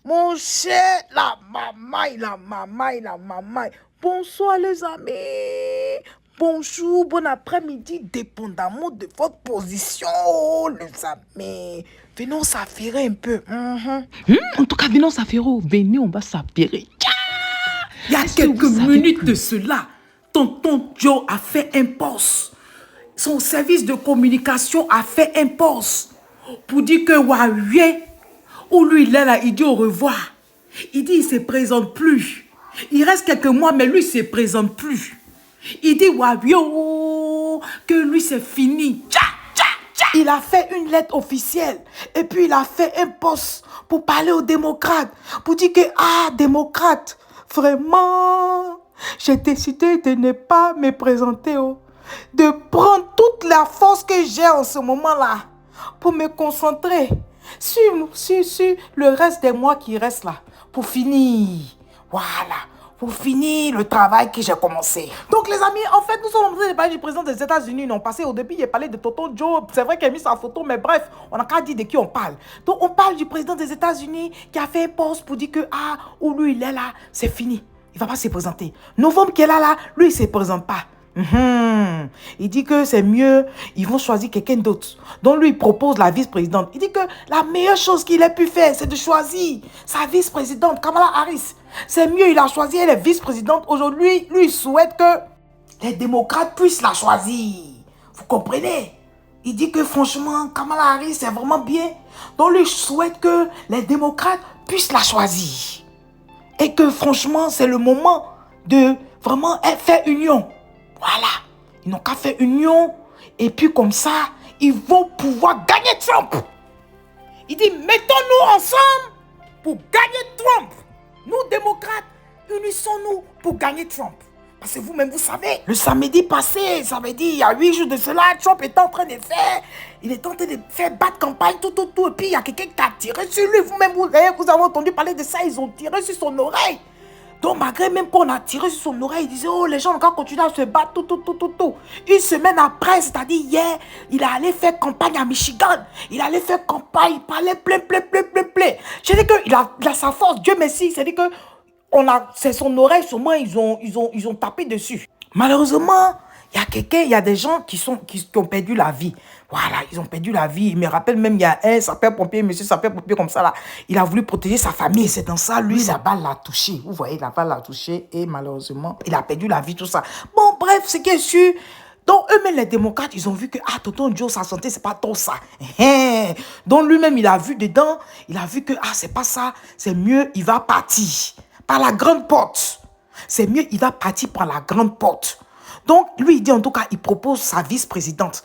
Mon cher, la mamaille, la mamaille, la mamaille. Bonsoir les amis. Bonjour, bon après-midi, dépendamment de votre position, les amis. Venons s'affairer un peu. En tout cas, venons s'affairer. Venez, on va s'affairer. Il y a quelques minutes de cela, tonton Joe a fait un post. Son service de communication a fait un post pour dire que Huawei, où lui il est là, il dit au revoir. Il dit il ne se présente plus. Il reste quelques mois, mais lui il ne se présente plus. Il dit Huawei, que lui c'est fini. Il a fait une lettre officielle et puis il a fait un post pour parler aux démocrates, pour dire que, démocrates, vraiment, j'ai décidé de ne pas me présenter, de prendre toute la force que j'ai en ce moment-là pour me concentrer sur le reste des mois qui restent là, pour finir, voilà, pour finir le travail que j'ai commencé. Donc les amis, en fait, nous sommes en train de parler du président des États-Unis. Non, passé au début, il a parlé de Tonton Joe. C'est vrai qu'il a mis sa photo, mais bref, on n'a qu'à dire de qui on parle. Donc on parle du président des États-Unis qui a fait un post pour dire que, où lui il est là, c'est fini. Il ne va pas se présenter. Novembre qui est là, lui, il ne se présente pas. Il dit que c'est mieux, ils vont choisir quelqu'un d'autre. Donc lui, il propose la vice-présidente. Il dit que la meilleure chose qu'il ait pu faire, c'est de choisir sa vice-présidente, Kamala Harris. C'est mieux, il a choisi elle est vice-présidente. Aujourd'hui, lui, il souhaite que les démocrates puissent la choisir. Vous comprenez? Il dit que franchement, Kamala Harris, c'est vraiment bien. Donc lui, il souhaite que les démocrates puissent la choisir. Et que franchement, c'est le moment de vraiment faire union. Voilà. Ils n'ont qu'à faire union. Et puis comme ça, ils vont pouvoir gagner Trump. Il dit, mettons-nous ensemble pour gagner Trump. Nous, démocrates, unissons-nous pour gagner Trump. Parce que vous-même, vous savez, le samedi passé, ça veut dire, il y a 8 jours de cela, Trump était en train de faire, il est en train de faire battre campagne, tout. Et puis, il y a quelqu'un qui a tiré sur lui. Vous-même, vous avez entendu parler de ça, ils ont tiré sur son oreille. Donc, malgré même qu'on a tiré sur son oreille, il disait, les gens vont continuer à se battre, tout. Une semaine après, c'est-à-dire hier, il est allé faire campagne à Michigan. Il allait faire campagne, il parlait plein. Je dis qu'il a sa force, Dieu merci, c'est-à-dire que c'est son oreille, sûrement, ils ont tapé dessus. Malheureusement, il y a des gens qui ont perdu la vie. Voilà, ils ont perdu la vie. Il me rappelle même, il y a un sapeur-pompier, monsieur sapeur-pompier comme ça là. Il a voulu protéger sa famille. C'est dans ça, lui, la balle l'a touché. Vous voyez, la balle l'a touché et malheureusement, il a perdu la vie, tout ça. Bon, bref, c'est qui est sûr. Donc, eux-mêmes, les démocrates, ils ont vu que, tonton Joe, sa santé, c'est pas trop ça. Donc, lui-même, il a vu dedans, il a vu que, c'est pas ça, c'est mieux, il va partir par la grande porte. C'est mieux, il va partir par la grande porte. Donc, lui, il dit en tout cas, il propose sa vice-présidente.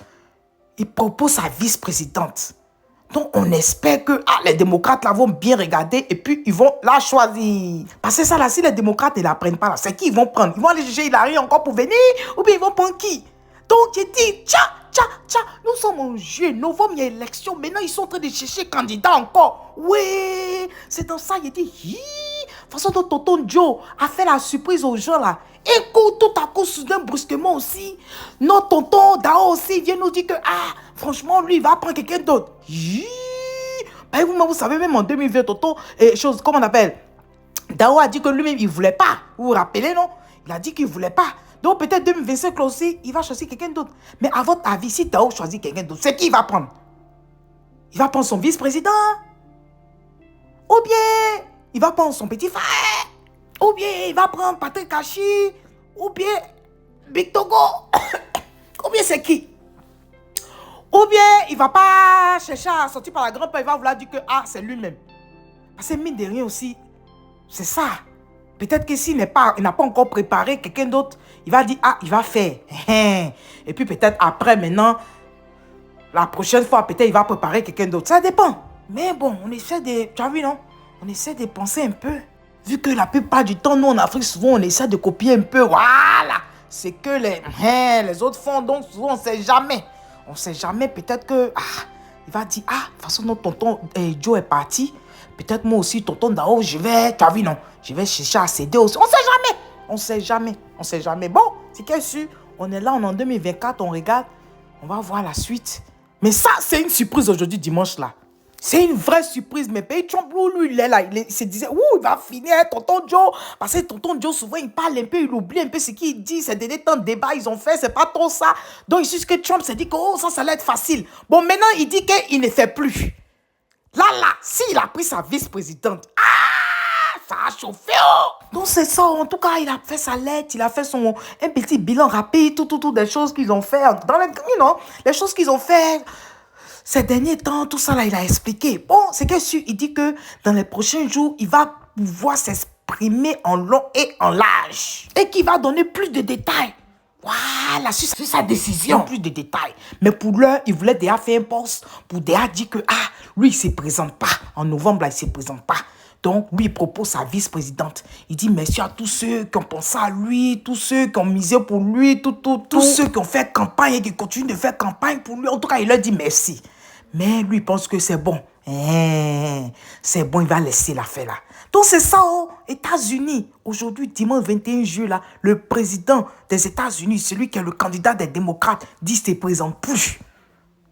Donc, on espère que les démocrates là vont bien regarder et puis ils vont la choisir. Parce que ça là, si les démocrates ne la prennent pas là, c'est qui ils vont prendre? Ils vont aller chercher Hillary encore pour venir ou bien ils vont prendre qui? Donc, j'ai dit, tiens, nous sommes en juillet, novembre, il y a élection. Maintenant, ils sont en train de chercher candidat encore. Oui, c'est dans ça, il dit, de toute façon, tonton Joe a fait la surprise aux gens là. Écoute, tout à coup, soudain, brusquement aussi, notre tonton Dao aussi vient nous dire que, franchement, lui, il va prendre quelqu'un d'autre. Ben, vous savez, même en 2020, tonton, comment on appelle? Dao a dit que lui-même, il ne voulait pas. Vous vous rappelez, non? Il a dit qu'il ne voulait pas. Donc, peut-être 2025 aussi, il va choisir quelqu'un d'autre. Mais à votre avis, si Dao choisit quelqu'un d'autre, c'est qui il va prendre? Il va prendre son vice-président? Ou bien, il va prendre son petit frère? Ou bien il va prendre Patrick Kachi, ou bien Big Togo, ou bien c'est qui? Ou bien il ne va pas chercher à sortir par la grande porte, il va vouloir dire que c'est lui-même. Parce que mine de rien aussi, c'est ça. Peut-être que s'il n'a pas encore préparé quelqu'un d'autre, il va dire, il va faire. Et puis peut-être après, maintenant, la prochaine fois, peut-être il va préparer quelqu'un d'autre. Ça dépend. Mais bon, on essaie de, tu as vu non? On essaie de penser un peu. Vu que la plupart du temps, nous en Afrique, souvent, on essaie de copier un peu. Voilà. C'est que les autres font. Donc, souvent, on ne sait jamais. On ne sait jamais. Peut-être que, il va dire, de toute façon, notre tonton Joe est parti. Peut-être moi aussi, tonton Dao, tu as vu, non? Je vais chercher à céder aussi. On ne sait jamais. Bon, c'est qu'est sûr. On est là, on est en 2024, on regarde. On va voir la suite. Mais ça, c'est une surprise aujourd'hui, dimanche, là. C'est une vraie surprise, mais pays Trump, lui, il est là, il se disait, il va finir, tonton Joe. Parce que tonton Joe, souvent, il parle un peu, il oublie un peu ce qu'il dit. Ces derniers temps de débat, ils ont fait, c'est pas trop ça. Donc, il suit que Trump s'est dit que, ça allait être facile. Bon, maintenant, il dit qu'il ne fait plus. Là, s'il a pris sa vice-présidente, ça a chauffé, Donc, c'est ça, en tout cas, il a fait sa lettre, il a fait un petit bilan rapide, tout, des choses qu'ils ont fait, les choses qu'ils ont fait. Ces derniers temps, tout ça là, il a expliqué. Bon, c'est que il dit que dans les prochains jours, il va pouvoir s'exprimer en long et en large. Et qu'il va donner plus de détails. Voilà, sur sa décision. Plus de détails. Mais pour l'heure, il voulait déjà faire un poste pour déjà dire que, lui, il ne se présente pas. En novembre, là, il ne se présente pas. Donc, lui, il propose sa vice-présidente. Il dit merci à tous ceux qui ont pensé à lui, tous ceux qui ont misé pour lui, tous ceux qui ont fait campagne et qui continuent de faire campagne pour lui. En tout cas, il leur dit merci. Mais lui, il pense que c'est bon. C'est bon, il va laisser l'affaire là. Donc, c'est ça, États-Unis. Aujourd'hui, dimanche 21 juillet, là, le président des États-Unis, celui qui est le candidat des démocrates, dit qu'il ne se présente plus.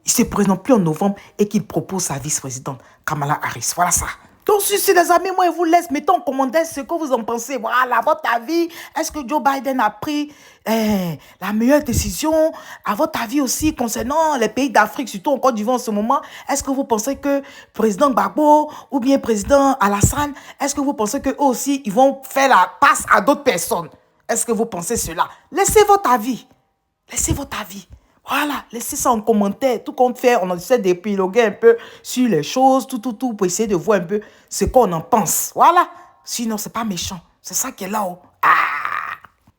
Il ne se présente plus en novembre et qu'il propose sa vice-présidente, Kamala Harris. Voilà ça. Donc, si les amis, moi, je vous laisse. Mettez en commentaire ce que vous en pensez. Voilà, votre avis. Est-ce que Joe Biden a pris la meilleure décision? À votre avis aussi, concernant les pays d'Afrique, surtout en Côte d'Ivoire en ce moment, est-ce que vous pensez que président Gbagbo ou bien président Alassane, est-ce que vous pensez qu'eux aussi, ils vont faire la passe à d'autres personnes? Est-ce que vous pensez cela? Laissez votre avis. Laissez votre avis. Voilà, laissez ça en commentaire. Tout compte fait, on essaie d'épiloguer un peu sur les choses, tout, pour essayer de voir un peu ce qu'on en pense. Voilà. Sinon, c'est pas méchant. C'est ça qui est là-haut.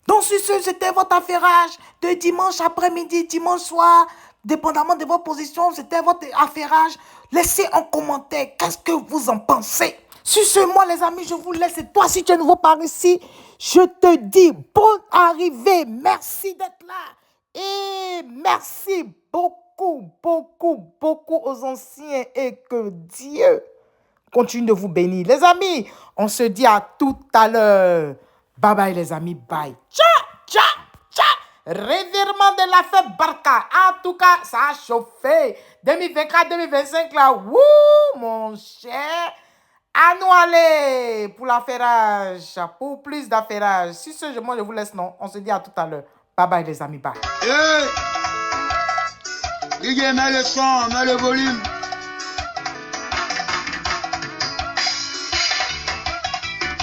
Donc, sur ce, c'était votre affairage de dimanche après-midi, dimanche soir. Dépendamment de votre position, c'était votre affairage. Laissez en commentaire qu'est-ce que vous en pensez. Sur ce, moi, les amis, je vous laisse. Et toi, si tu es nouveau par ici, je te dis bonne arrivée. Merci d'être là. Et merci beaucoup aux anciens et que Dieu continue de vous bénir. Les amis, on se dit à tout à l'heure. Bye bye les amis, bye. Ciao. Revirement de la fête Barca. En tout cas, ça a chauffé. 2024-2025 là, mon cher. À nous aller pour l'affairage, pour plus d'affairage. Si ce moi je vous laisse, non, on se dit à tout à l'heure. Bye bye les amis, bye. Didier, mets le son, mets le volume.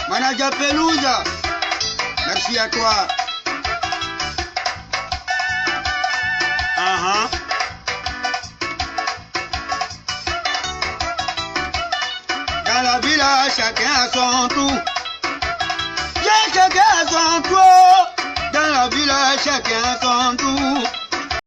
Manager Pelouza, merci à toi. Dans la villa, chacun a son tour. Chacun a son tour. Dans la villa, chacun a son tour.